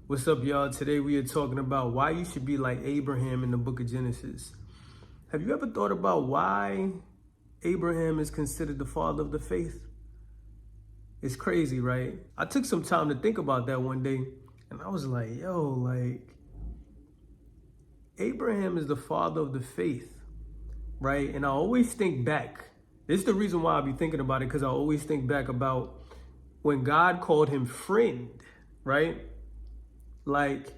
What's up, y'all? Today we are talking about why you should be like Abraham in the book of Genesis. Have you ever thought about why Abraham is considered the father of the faith? It's crazy, right? I took some time to think about that one day, and I was like, Abraham is the father of the faith, right? And I always think back. This is the reason why I be thinking about it, because I always think back about when God called him friend, right? Like,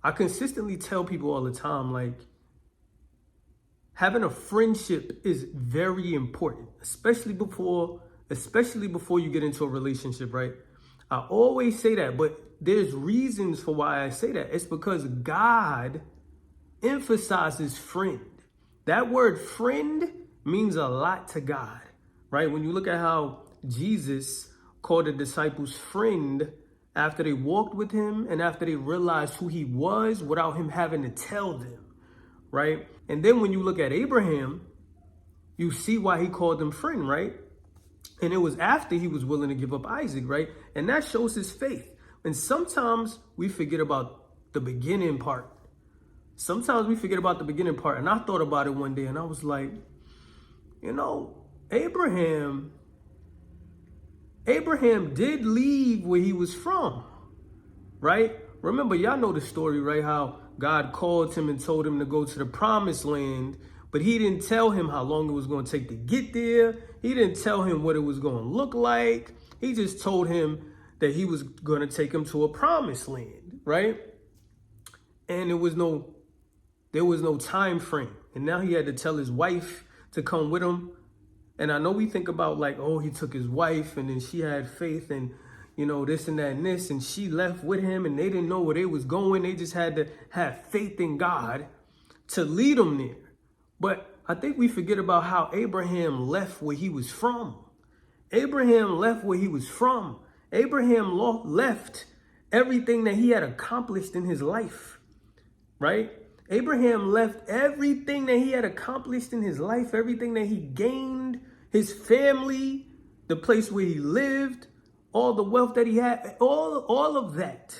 I consistently tell people all the time, like, having a friendship is very important, especially before you get into a relationship, right? I always say that, but there's reasons for why I say that. It's because God emphasizes friend. That word friend means a lot to God, right? When you look at how Jesus called the disciples friend after they walked with him and after they realized who he was without him having to tell them, right? And then when you look at Abraham, you see why he called them friend, right? And it was after he was willing to give up Isaac, right? And that shows his faith. And sometimes we forget about the beginning part. Sometimes we forget about the beginning part. And I thought about it one day and I was like, Abraham did leave where he was from, right? Remember, y'all know the story, right? How God called him and told him to go to the promised land, but he didn't tell him how long it was going to take to get there. He didn't tell him what it was going to look like. He just told him that he was going to take him to a promised land, right? And there was no time frame. And now he had to tell his wife to come with him. And I know we think about like, oh, he took his wife and then she had faith and, this and that and this. And she left with him and they didn't know where they was going. They just had to have faith in God to lead them there. But I think we forget about how Abraham left where he was from. Abraham left where he was from. Abraham left everything that he had accomplished in his life, right? Abraham left everything that he had accomplished in his life, everything that he gained, his family, the place where he lived, all the wealth that he had, all of that.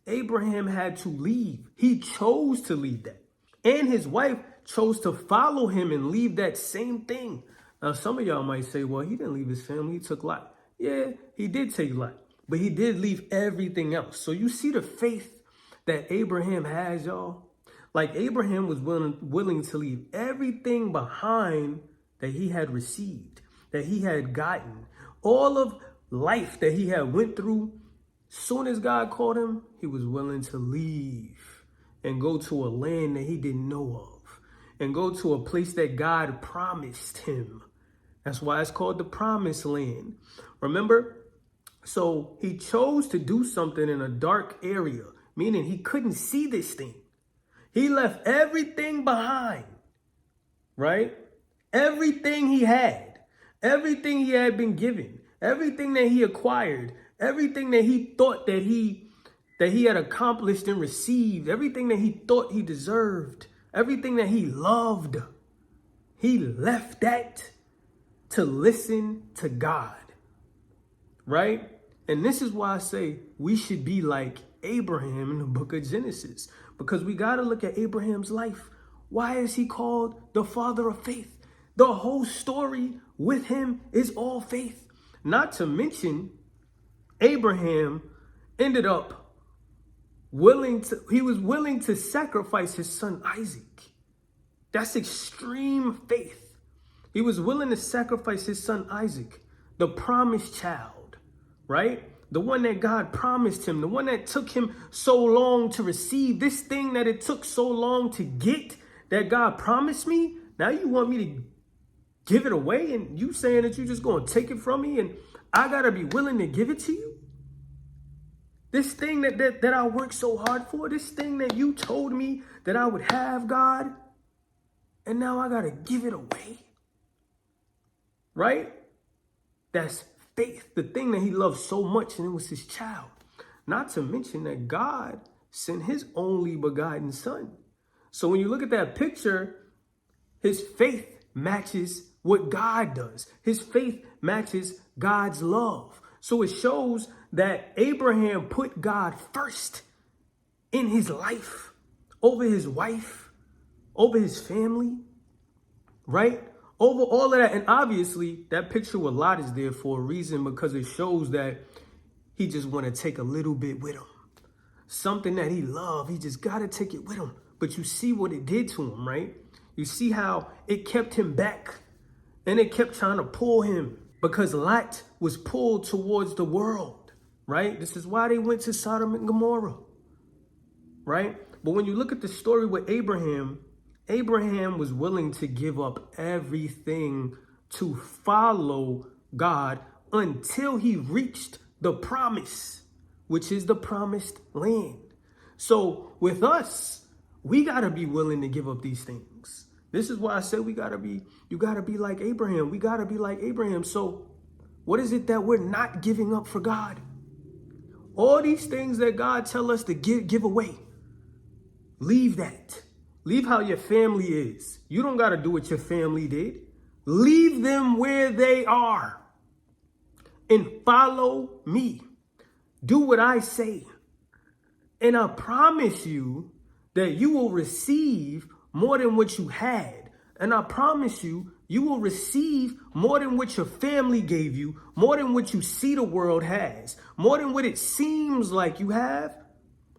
Abraham had to leave. He chose to leave that. And his wife chose to follow him and leave that same thing. Now, some of y'all might say, well, he didn't leave his family. He took Lot. Yeah, he did take Lot, but he did leave everything else. So you see the faith that Abraham has, y'all. Like Abraham was willing to leave everything behind that he had received, that he had gotten, all of life that he had went through. Soon as God called him, he was willing to leave and go to a land that he didn't know of and go to a place that God promised him. That's why it's called the promised land. Remember? So he chose to do something in a dark area, meaning he couldn't see this thing. He left everything behind, right? Everything he had been given, everything that he acquired, everything that he thought that he had accomplished and received, everything that he thought he deserved, everything that he loved. He left that to listen to God, right? And this is why I say we should be like Abraham in the book of Genesis, because we got to look at Abraham's life. Why is he called the father of faith? The whole story with him is all faith. Not to mention, Abraham ended up willing to sacrifice his son Isaac. That's extreme faith. He was willing to sacrifice his son Isaac, the promised child, right? The one that God promised him, the one that took him so long to receive, this thing that it took so long to get that God promised me. Now you want me to give it away and you saying that you're just going to take it from me and I got to be willing to give it to you? This thing that I worked so hard for, this thing that you told me that I would have, God, and now I got to give it away, right? That's faith, the thing that he loved so much, and it was his child. Not to mention that God sent his only begotten son. So when you look at that picture, his faith matches what God does. His faith matches God's love. So it shows that Abraham put God first in his life, over his wife, over his family, right? Over all of that. And obviously that picture with Lot is there for a reason, because it shows that he just want to take a little bit with him. Something that he loved, he just got to take it with him. But you see what it did to him, right? You see how it kept him back, and it kept trying to pull him, because Lot was pulled towards the world, right? This is why they went to Sodom and Gomorrah, right? But when you look at the story with Abraham, Abraham was willing to give up everything to follow God until he reached the promise, which is the promised land. So with us, we got to be willing to give up these things. This is why I said you got to be like Abraham. We got to be like Abraham. So what is it that we're not giving up for God? All these things that God tell us to give away. Leave that. Leave how your family is. You don't got to do what your family did. Leave them where they are and follow me. Do what I say. And I promise you that you will receive more than what you had. And I promise you, you will receive more than what your family gave you, more than what you see the world has, more than what it seems like you have.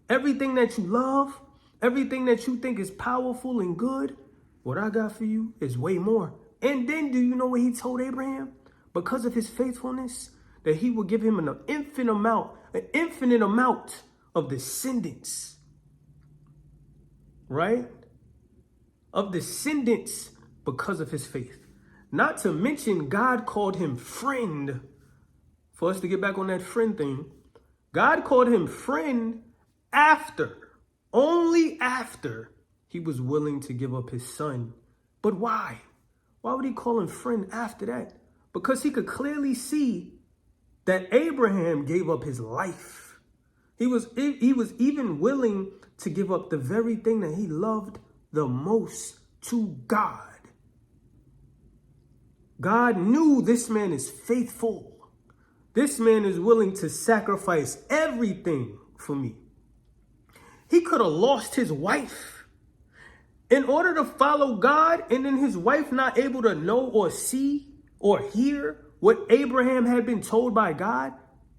Everything that you love, everything that you think is powerful and good, what I got for you is way more. And then do you know what he told Abraham? Because of his faithfulness, that he would give him an infinite amount of descendants, right? Of descendants because of his faith. Not to mention, God called him friend. For us to get back on that friend thing, God called him friend only after he was willing to give up his son. But why? Why would he call him friend after that? Because he could clearly see that Abraham gave up his life. He was even willing to give up the very thing that he loved the most to God. God knew this man is faithful. This man is willing to sacrifice everything for me. He could have lost his wife in order to follow God, and then his wife not able to know or see or hear what Abraham had been told by God.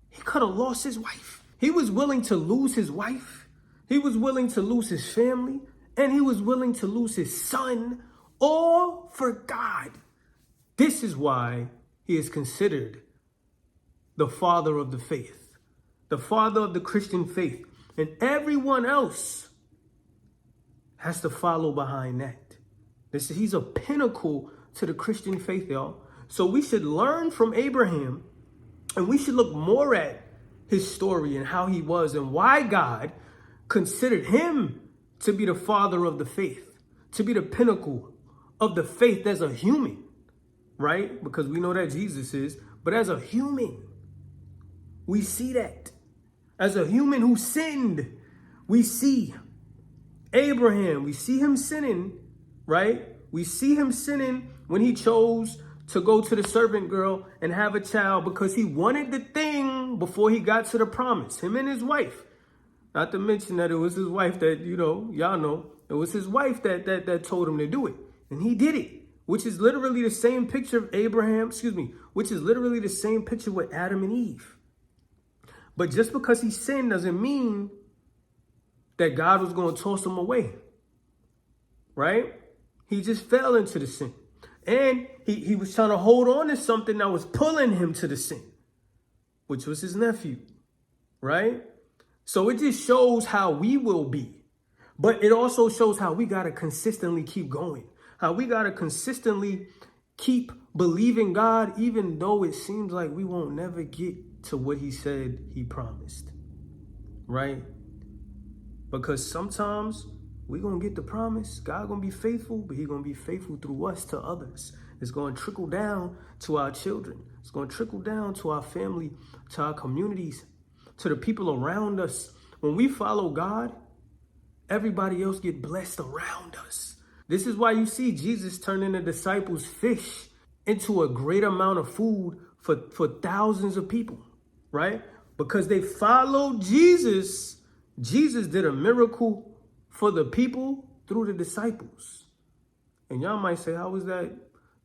He could have lost his wife. He was willing to lose his wife. He was willing to lose his family. And he was willing to lose his son, all for God. This is why he is considered the father of the faith, the father of the Christian faith. And everyone else has to follow behind that. He's a pinnacle to the Christian faith, y'all. So we should learn from Abraham, and we should look more at his story and how he was and why God considered him to be the father of the faith, to be the pinnacle of the faith as a human, right? Because we know that Jesus is, but as a human, we see that. As a human who sinned, we see Abraham, we see him sinning, right? We see him sinning when he chose to go to the servant girl and have a child because he wanted the thing before he got to the promise, him and his wife. Not to mention that it was his wife that, y'all know, it was his wife that told him to do it. And he did it, which is literally the same picture of which is literally the same picture with Adam and Eve. But just because he sinned doesn't mean that God was going to toss him away, right? He just fell into the sin. And he was trying to hold on to something that was pulling him to the sin, which was his nephew, right? So it just shows how we will be. But it also shows how we got to consistently keep going, how we got to consistently keep believing God, even though it seems like we won't never get to what he said he promised, right? Because sometimes we're going to get the promise. God going to be faithful, but he's going to be faithful through us to others. It's going to trickle down to our children. It's going to trickle down to our family, to our communities, to the people around us. When we follow God, everybody else get blessed around us. This is why you see Jesus turning the disciples' fish into a great amount of food for thousands of people, right? Because they followed Jesus Jesus did a miracle for the people through the disciples. And y'all might say, how was that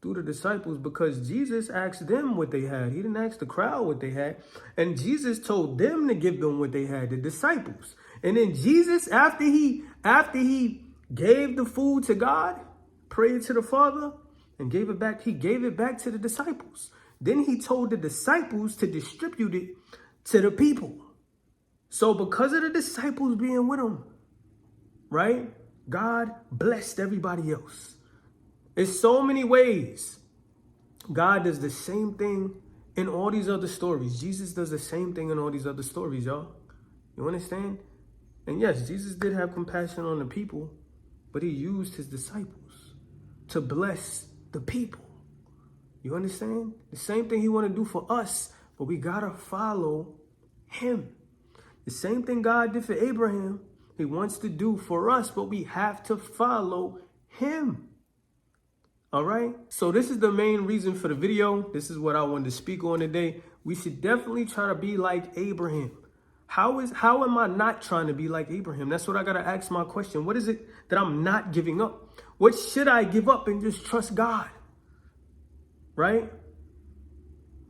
through the disciples? Because Jesus asked them what they had. He didn't ask the crowd what they had. And Jesus told them to give them what they had, the disciples. And then Jesus, after he gave the food to God, prayed to the Father, and gave it back, he gave it back to the disciples. Then he told the disciples to distribute it to the people. So because of the disciples being with him, right, God blessed everybody else. It's so many ways. God does the same thing in all these other stories. Jesus does the same thing in all these other stories, y'all. You understand? And yes, Jesus did have compassion on the people, but he used his disciples to bless the people. You understand? The same thing he want to do for us, but we got to follow him. The same thing God did for Abraham, he wants to do for us, but we have to follow him. All right. So this is the main reason for the video. This is what I wanted to speak on today. We should definitely try to be like Abraham. How am I not trying to be like Abraham? That's what I got to ask my question. What is it that I'm not giving up? What should I give up and just trust God? Right?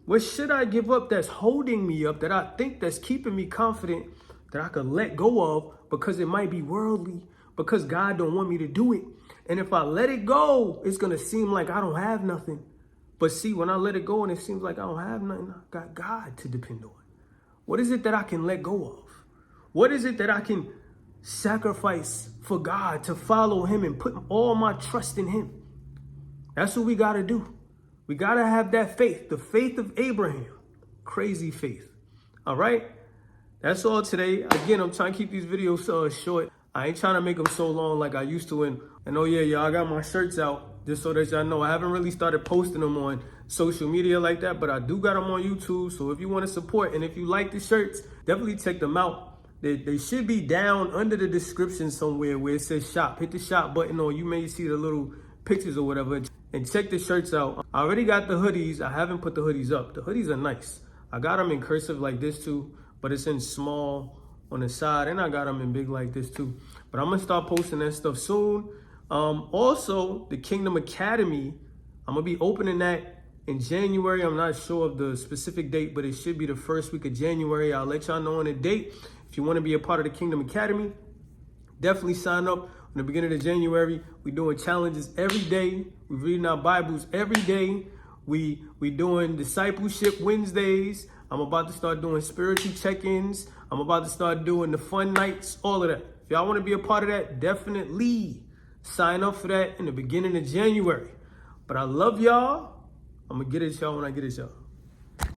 What should I give up that's holding me up, that I think that's keeping me confident, that I could let go of because it might be worldly, because God don't want me to do it? And if I let it go, it's going to seem like I don't have nothing. But see, when I let it go and it seems like I don't have nothing, I got God to depend on. What is it that I can let go of? What is it that I can sacrifice for God to follow him and put all my trust in him? That's what we got to do. We got to have that faith, the faith of Abraham. Crazy faith. All right? That's all today. Again, I'm trying to keep these videos short. I ain't trying to make them so long like I used to. And oh yeah, y'all, I got my shirts out just so that y'all know. I haven't really started posting them on social media like that, but I do got them on YouTube. So if you want to support and if you like the shirts, definitely check them out. They should be down under the description somewhere where it says shop. Hit the shop button, or you may see the little pictures or whatever, and check the shirts out. I already got the hoodies. I haven't put the hoodies up. The hoodies are nice. I got them in cursive like this too, but it's in small on the side, and I got them in big like this too. But I'm gonna start posting that stuff soon. Also, the Kingdom Academy, I'm gonna be opening that in January. I'm not sure of the specific date, but it should be the first week of January. I'll let y'all know on the date. If you want to be a part of the Kingdom Academy, definitely sign up. In the beginning of January, we're doing challenges every day. We're reading our Bibles every day. We doing discipleship Wednesdays. I'm about to start doing spiritual check-ins. I'm about to start doing the fun nights, all of that. If y'all want to be a part of that, definitely sign up for that in the beginning of January. But I love y'all. I'm going to get at y'all when I get at y'all.